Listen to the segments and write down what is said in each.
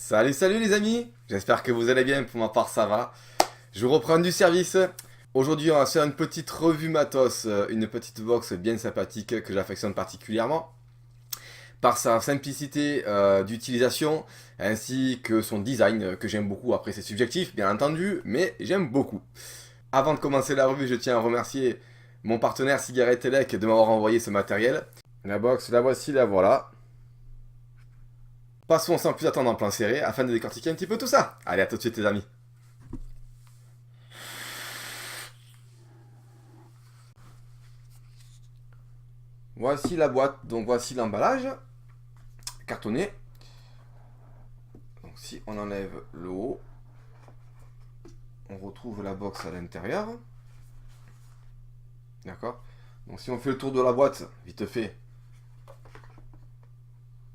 Salut les amis, j'espère que vous allez bien, pour ma part ça va. Je vous reprends du service. Aujourd'hui on va faire une petite revue matos, une petite box bien sympathique que j'affectionne particulièrement par sa simplicité d'utilisation ainsi que son design que j'aime beaucoup. Après c'est subjectif bien entendu, mais j'aime beaucoup. Avant de commencer la revue, je tiens à remercier mon partenaire Cigarette Elec de m'avoir envoyé ce matériel. La box, la voici, la voilà. Passons sans plus attendre en plan serré afin de décortiquer un petit peu tout ça. Allez, à tout de suite les amis. Voici la boîte, donc voici l'emballage cartonné. Donc si on enlève le haut, on retrouve la box à l'intérieur. D'accord. Donc si on fait le tour de la boîte, vite fait.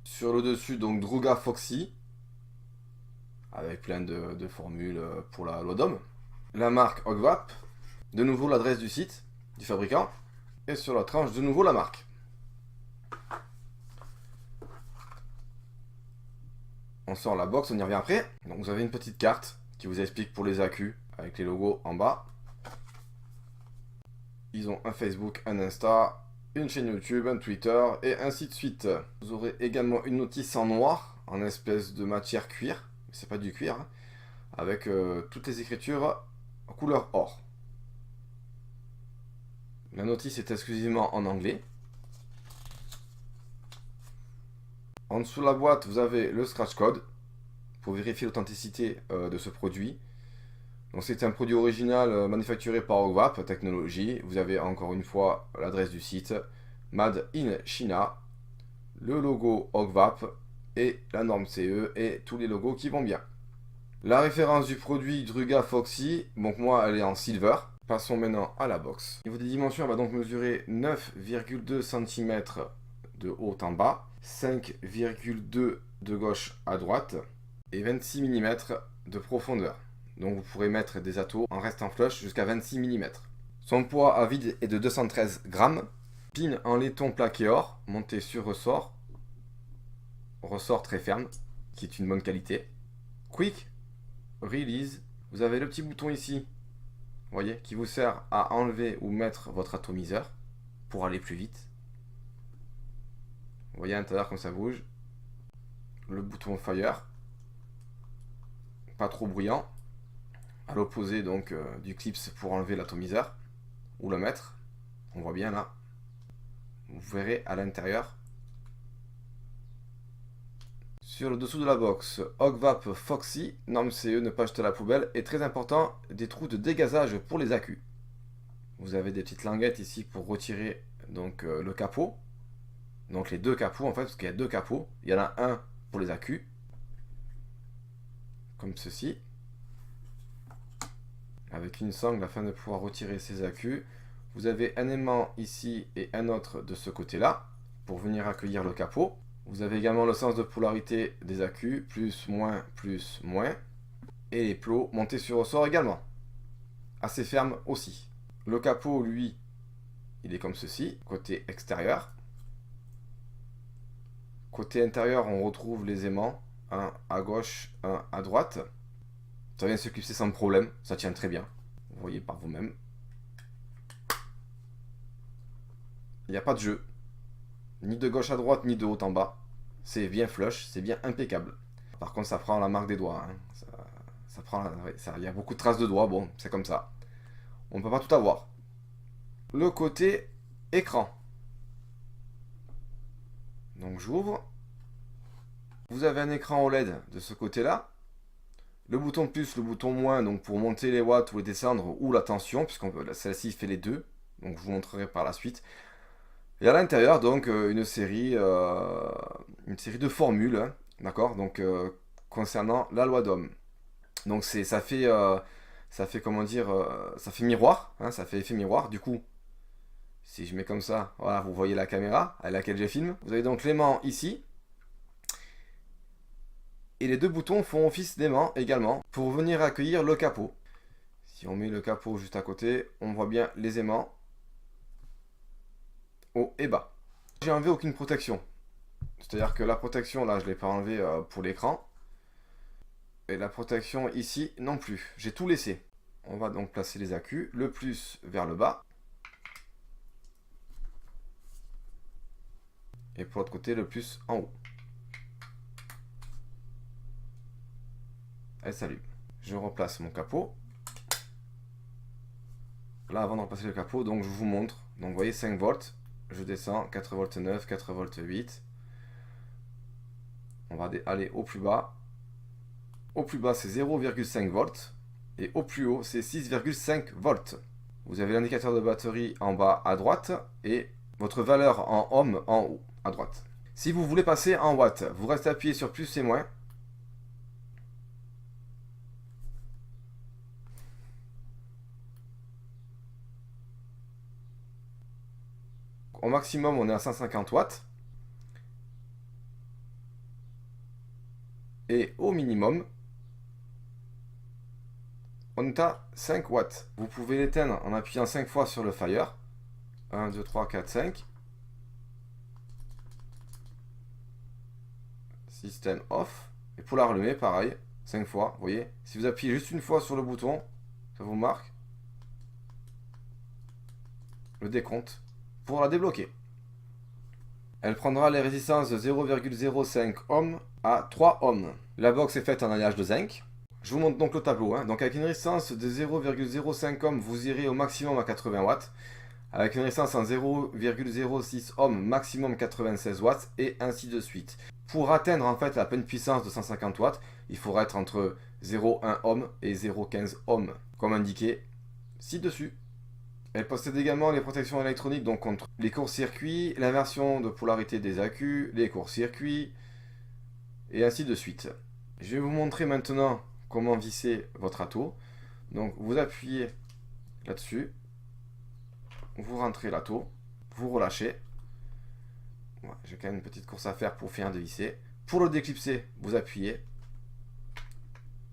Sur le dessus, donc Druga Foxy, avec plein de formules pour la Lodom. La marque Ogvap. De nouveau l'adresse du site, du fabricant. Et sur la tranche, de nouveau la marque. On sort la box, on y revient après. Donc vous avez une petite carte qui vous explique pour les accus avec les logos en bas. Ils ont un Facebook, un Insta, une chaîne YouTube, un Twitter et ainsi de suite. Vous aurez également une notice en noir, en espèce de matière cuir, mais c'est pas du cuir, hein, avec toutes les écritures en couleur or. La notice est exclusivement en anglais. En dessous de la boîte, vous avez le scratch code pour vérifier l'authenticité de ce produit. Donc c'est un produit original manufacturé par Ogvap Technologies. Vous avez encore une fois l'adresse du site, Made in China, le logo Ogvap et la norme CE et tous les logos qui vont bien. La référence du produit Druga Foxy, donc moi elle est en silver. Passons maintenant à la box. Au niveau des dimensions, elle va donc mesurer 9,2 cm de haut en bas, 5,2 de gauche à droite et 26 mm de profondeur. Donc vous pourrez mettre des atos en restant flush jusqu'à 26 mm. Son poids à vide est de 213 grammes. Pin en laiton plaqué or, monté sur ressort. Ressort très ferme, qui est une bonne qualité. Quick Release. Vous avez le petit bouton ici, vous voyez, qui vous sert à enlever ou mettre votre atomiseur pour aller plus vite. Vous voyez à l'intérieur comme ça bouge. Le bouton Fire, pas trop bruyant. À l'opposé donc du clips pour enlever l'atomiseur ou le mettre. On voit bien là. Vous verrez à l'intérieur. Sur le dessous de la box, Ogvap Foxy, norme CE, ne pas jeter à la poubelle. Et très important, des trous de dégazage pour les accus. Vous avez des petites languettes ici pour retirer donc le capot. Donc les deux capots en fait, parce qu'il y a deux capots. Il y en a un pour les accus. Comme ceci. Avec une sangle afin de pouvoir retirer ces accus. Vous avez un aimant ici et un autre de ce côté-là pour venir accueillir le capot. Vous avez également le sens de polarité des accus, plus, moins, et les plots montés sur ressort également. Assez ferme aussi. Le capot, lui, il est comme ceci, côté extérieur. Côté intérieur, on retrouve les aimants, un à gauche, un à droite. Ça vient se clipser sans problème, ça tient très bien. Vous voyez par vous-même. Il n'y a pas de jeu. Ni de gauche à droite, ni de haut en bas. C'est bien flush, c'est bien impeccable. Par contre, ça prend la marque des doigts. Hein. Ça prend, il y a beaucoup de traces de doigts, bon, c'est comme ça. On ne peut pas tout avoir. Le côté écran. Donc j'ouvre. Vous avez un écran OLED de ce côté-là. Le bouton plus, le bouton moins, donc pour monter les watts ou les descendre, ou la tension, puisque celle-ci fait les deux. Donc je vous montrerai par la suite. Et à l'intérieur, donc, une série de formules, hein, d'accord, donc concernant la loi d'Ohm. Donc ça fait comment dire, ça fait miroir, hein, ça fait effet miroir. Du coup, si je mets comme ça, voilà, vous voyez la caméra à laquelle je filme. Vous avez donc l'aimant ici. Et les deux boutons font office d'aimant également pour venir accueillir le capot. Si on met le capot juste à côté, on voit bien les aimants. Haut et bas. J'ai enlevé aucune protection. C'est-à-dire que la protection, là, je ne l'ai pas enlevée pour l'écran. Et la protection ici non plus. J'ai tout laissé. On va donc placer les accus, le plus vers le bas. Et pour l'autre côté, le plus en haut. Elle s'allume. Je replace mon capot. Là, avant de replacer le capot, donc je vous montre. Donc vous voyez 5 volts. Je descends, 4 volts 9, 4 volts 8. On va aller au plus bas. Au plus bas, c'est 0,5 volts. Et au plus haut, c'est 6,5 volts. Vous avez l'indicateur de batterie en bas à droite et votre valeur en ohm en haut à droite. Si vous voulez passer en watts, vous restez appuyé sur plus et moins. Au maximum, on est à 150 watts. Et au minimum, on est à 5 watts. Vous pouvez l'éteindre en appuyant 5 fois sur le fire. 1, 2, 3, 4, 5. Système off. Et pour la rallumer, pareil, 5 fois. Vous voyez, si vous appuyez juste une fois sur le bouton, ça vous marque le décompte pour la débloquer. Elle prendra les résistances de 0,05 ohm à 3 ohms. La box est faite en alliage de zinc. Je vous montre donc le tableau. Donc avec une résistance de 0,05 ohm, vous irez au maximum à 80 watts. Avec une résistance en 0,06 ohm, maximum 96 watts, et ainsi de suite. Pour atteindre en fait la pleine puissance de 150 watts, il faudra être entre 0,1 ohm et 0,15 ohm, comme indiqué ci-dessus. Elle possède également les protections électroniques donc contre les courts-circuits, l'inversion de polarité des accus, les courts-circuits, et ainsi de suite. Je vais vous montrer maintenant comment visser votre ato. Donc vous appuyez là-dessus, vous rentrez l'ato, vous relâchez. Ouais, j'ai quand même une petite course à faire pour finir de visser. Pour le déclipser, vous appuyez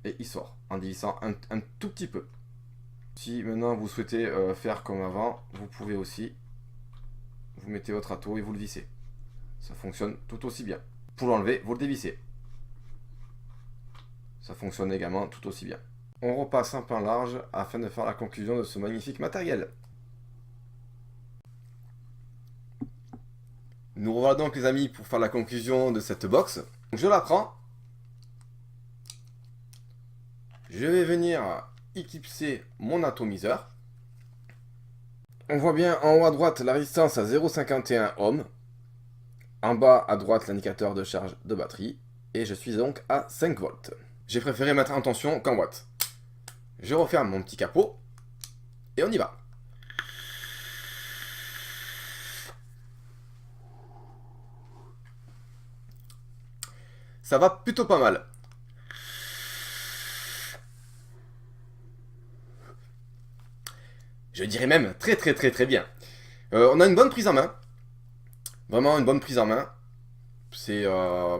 et il sort en dévissant un tout petit peu. Si maintenant vous souhaitez faire comme avant, vous pouvez aussi, vous mettez votre ato et vous le vissez. Ça fonctionne tout aussi bien. Pour l'enlever, vous le dévissez. Ça fonctionne également tout aussi bien. On repasse un pain large afin de faire la conclusion de ce magnifique matériel. Nous revoilà donc les amis pour faire la conclusion de cette box. Je la prends. Je vais venir éclipser mon atomiseur. On voit bien en haut à droite la résistance à 0,51 ohm. En bas à droite l'indicateur de charge de batterie. Et je suis donc à 5 volts. J'ai préféré mettre en tension qu'en watts. Je referme mon petit capot. Et on y va. Ça va plutôt pas mal. Je dirais même très bien. On a une bonne prise en main. Vraiment une bonne prise en main. C'est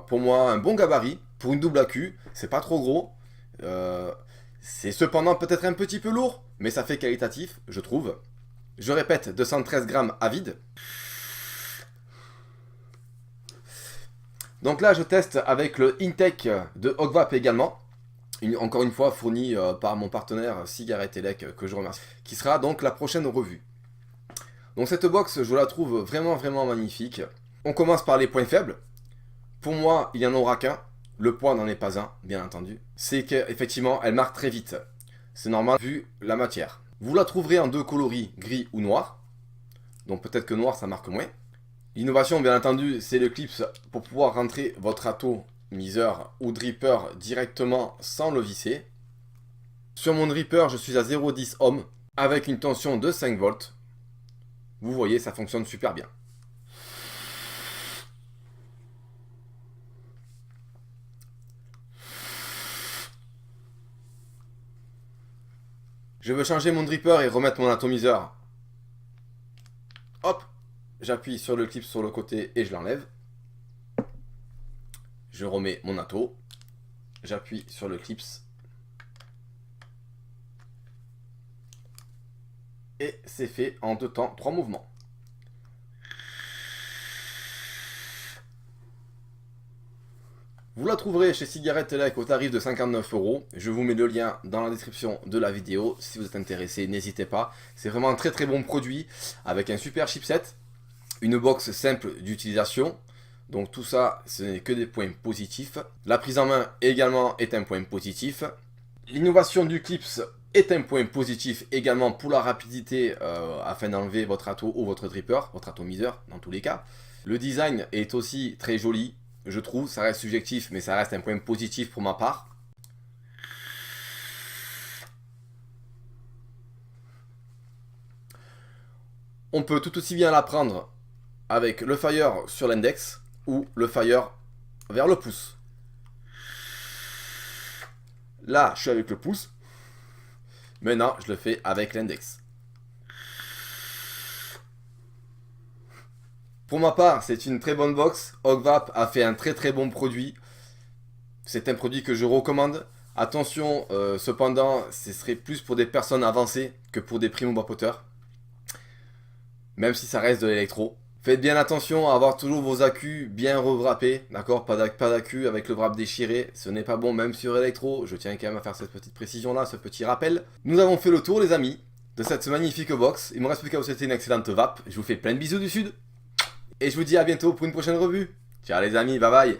pour moi un bon gabarit. Pour une double accu, c'est pas trop gros. C'est cependant peut-être un petit peu lourd, mais ça fait qualitatif, je trouve. Je répète, 213 grammes à vide. Donc là, je teste avec le Intech de Ogvap également. Encore une fois, fourni par mon partenaire Cigarette Elec, que je remercie. Qui sera donc la prochaine revue. Donc cette box, je la trouve vraiment magnifique. On commence par les points faibles. Pour moi, il n'y en aura qu'un. Le poids n'en est pas un, bien entendu. C'est qu'effectivement, elle marque très vite. C'est normal vu la matière. Vous la trouverez en deux coloris, gris ou noir. Donc peut-être que noir, ça marque moins. L'innovation, bien entendu, c'est le clip pour pouvoir rentrer votre atomiseur ou dripper directement sans le visser. Sur mon dripper, je suis à 0,10 ohm avec une tension de 5 volts. Vous voyez, ça fonctionne super bien. Je veux changer mon dripper et remettre mon atomiseur. Hop, j'appuie sur le clip sur le côté et je l'enlève. Je remets mon ato. J'appuie sur le clip. Et c'est fait en 2 temps, 3 mouvements. Vous la trouverez chez Cigarette Elec au tarif de 59 €. Je vous mets le lien dans la description de la vidéo. Si vous êtes intéressé, n'hésitez pas. C'est vraiment un très très bon produit avec un super chipset, une box simple d'utilisation. Donc tout ça, ce n'est que des points positifs. La prise en main également est un point positif. L'innovation du Clips est un point positif également pour la rapidité afin d'enlever votre ato ou votre dripper, votre atomiseur dans tous les cas. Le design est aussi très joli, je trouve. Ça reste subjectif, mais ça reste un point positif pour ma part. On peut tout aussi bien la prendre avec le fire sur l'index ou le fire vers le pouce. Là, je suis avec le pouce. Maintenant, je le fais avec l'index. Pour ma part, c'est une très bonne box. Ogvap a fait un très très bon produit. C'est un produit que je recommande. Attention, cependant, ce serait plus pour des personnes avancées que pour des primo-vapoteurs. Même si ça reste de l'électro. Faites bien attention à avoir toujours vos accus bien rewrappés, d'accord? Pas d'accu avec le wrap déchiré, ce n'est pas bon même sur électro. Je tiens quand même à faire cette petite précision là, ce petit rappel. Nous avons fait le tour les amis, de cette magnifique box. Il me reste plus qu'à vous souhaiter une excellente vape. Je vous fais plein de bisous du sud. Et je vous dis à bientôt pour une prochaine revue. Ciao les amis, bye bye.